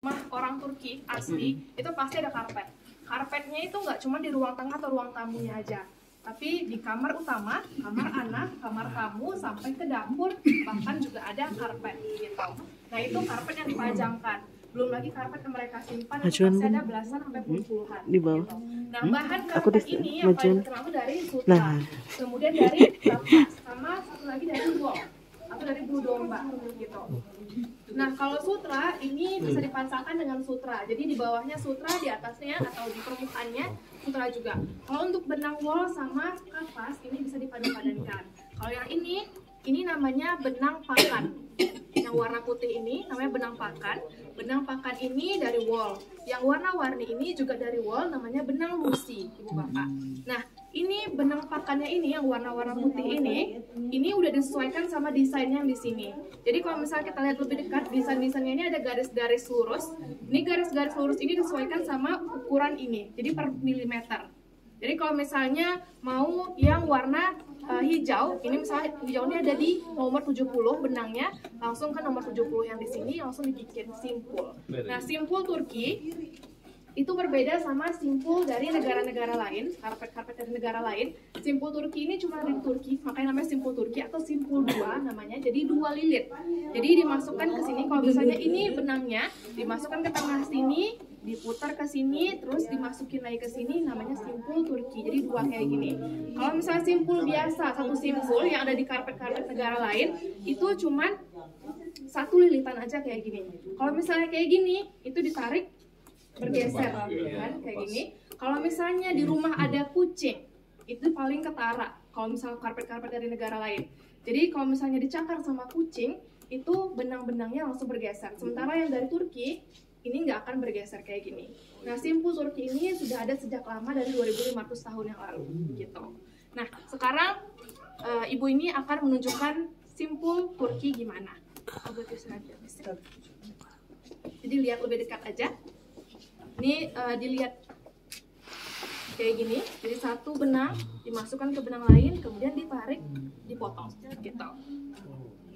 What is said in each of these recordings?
Rumah orang Turki asli itu pasti ada karpet. Karpetnya itu nggak cuma di ruang tengah atau ruang tamunya aja, tapi di kamar utama, kamar anak, kamar tamu, sampai ke dapur bahkan juga ada karpet gitu. Nah itu karpet yang dipajangkan. Belum lagi karpet yang mereka simpan itu pasti ada belasan sampai puluhan di bawah. Gitu. Nah bahan karpet ini yang paling terkenal itu dari sutra, Nah. kemudian dari kapas, sama satu lagi dari wool atau dari bulu domba gitu. Nah kalau sutra ini bisa dipasangkan dengan sutra, jadi di bawahnya sutra, di atasnya atau di permukaannya sutra juga. Kalau untuk benang wool sama kapas ini bisa dipadu-padankan. Kalau yang ini namanya benang pakan. Yang warna putih ini namanya benang pakan. Benang pakan ini dari wool. Yang warna-warni ini juga dari wool, namanya benang lusi, Ibu Bapak. Nah, ini benang pakannya ini yang warna-warna putih ini udah disesuaikan sama desainnya yang di sini. Jadi kalau misalnya kita lihat lebih dekat, desain-desainnya ini ada garis-garis lurus. Ini garis-garis lurus ini disesuaikan sama ukuran ini, jadi per milimeter. Jadi kalau misalnya mau yang warna hijau, ini misalnya hijaunya ada di nomor 70 benangnya, langsung ke nomor 70 yang di sini langsung dibikin simpul. Nah, simpul Turki itu berbeda sama simpul dari negara-negara lain, karpet-karpet dari negara lain. Simpul Turki ini cuma dari Turki, makanya namanya simpul Turki atau simpul 2 namanya, jadi 2 lilit. Jadi dimasukkan ke sini, kalau misalnya ini benangnya, dimasukkan ke tengah sini, diputar ke sini, terus dimasukin lagi ke sini, namanya simpul Turki. Jadi 2 kayak gini. Kalau misalnya simpul biasa, satu simpul yang ada di karpet-karpet negara lain, itu cuman 1 lilitan aja kayak gini. Kalau misalnya kayak gini, itu ditarik, bergeser kan kayak gini. Kalau misalnya di rumah ada kucing, itu paling ketara kalau misalnya karpet-karpet dari negara lain. Jadi kalau misalnya dicakar sama kucing, itu benang-benangnya langsung bergeser. Sementara yang dari Turki ini nggak akan bergeser kayak gini. Nah, simpul Turki ini sudah ada sejak lama, dari 2500 tahun yang lalu gitu. Nah, sekarang ibu ini akan menunjukkan simpul Turki gimana. Jadi lihat lebih dekat aja. Ini dilihat kayak gini, jadi satu benang dimasukkan ke benang lain, kemudian ditarik, dipotong gitu.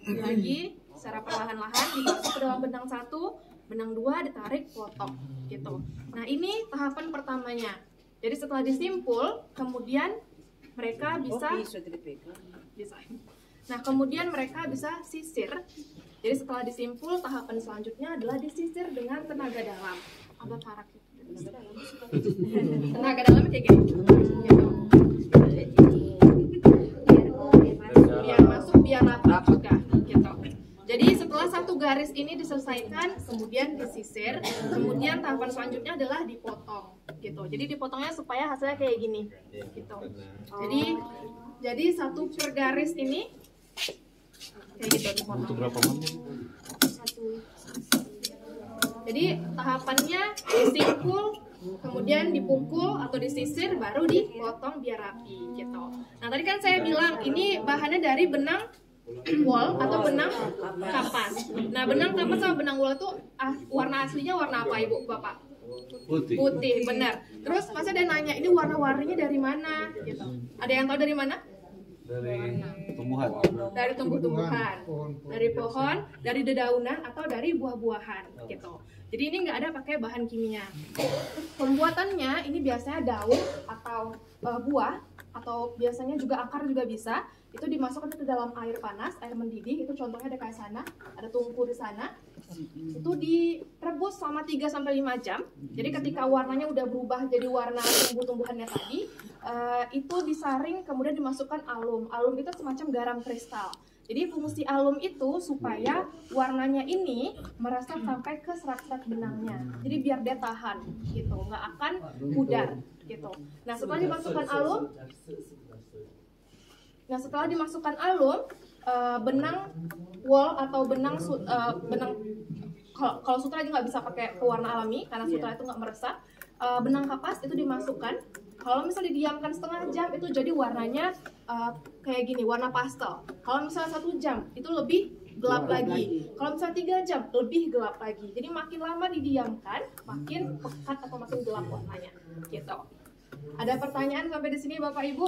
Lagi secara perlahan-lahan dimasuk ke dalam benang satu, benang dua, ditarik, potong gitu. Nah ini tahapan pertamanya. Jadi setelah disimpul, kemudian mereka bisa Nah kemudian mereka bisa sisir. Jadi setelah disimpul, tahapan selanjutnya adalah disisir dengan tenaga dalam. Agak karak gitu. Tenaga dalamnya kayak gini gitu. Biar masuk, biar rapat juga gitu. Jadi setelah satu garis ini diselesaikan, kemudian disisir, kemudian tahapan selanjutnya adalah dipotong gitu. Jadi dipotongnya supaya hasilnya kayak gini gitu. Jadi satu per garis ini kayak gitu dipotong. Jadi tahapannya disimpul, kemudian dipukul atau disisir, baru dipotong biar rapi gitu. Nah tadi kan saya bilang ini bahannya dari benang wool atau benang kapas. Nah benang kapas sama benang wool itu warna aslinya warna apa Ibu Bapak? Putih, benar. Terus pasti ada nanya ini warna-warninya dari mana gitu. Ada yang tahu dari mana? Dari tumbuhan. Dari tumbuh-tumbuhan, dari pohon, dari dedaunan atau dari buah-buahan gitu. Jadi ini nggak ada pakai bahan kimia. Pembuatannya ini biasanya daun atau buah, atau biasanya juga akar juga bisa. Itu dimasukkan ke dalam air panas, air mendidih. Itu contohnya ada kayak sana, ada tungku di sana. Itu direbus selama 3-5 jam. Jadi ketika warnanya udah berubah jadi warna tumbuh-tumbuhannya tadi, itu disaring, kemudian dimasukkan alum. Alum itu semacam garam kristal. Jadi fungsi alum itu supaya warnanya ini meresap sampai ke serat-serat benangnya. Jadi biar dia tahan gitu, nggak akan pudar gitu. Nah setelah dimasukkan alum, benang wool atau benang kalau sutra aja nggak bisa pakai pewarna alami karena sutra itu nggak meresap. Benang kapas itu dimasukkan. Kalau misalnya didiamkan setengah jam itu jadi warnanya kayak gini, warna pastel. Kalau misalnya 1 jam itu lebih gelap lagi. Kalau misalnya 3 jam lebih gelap lagi. Jadi makin lama didiamkan, makin pekat atau makin gelap warnanya. Gitu. Ada pertanyaan sampai di sini Bapak Ibu?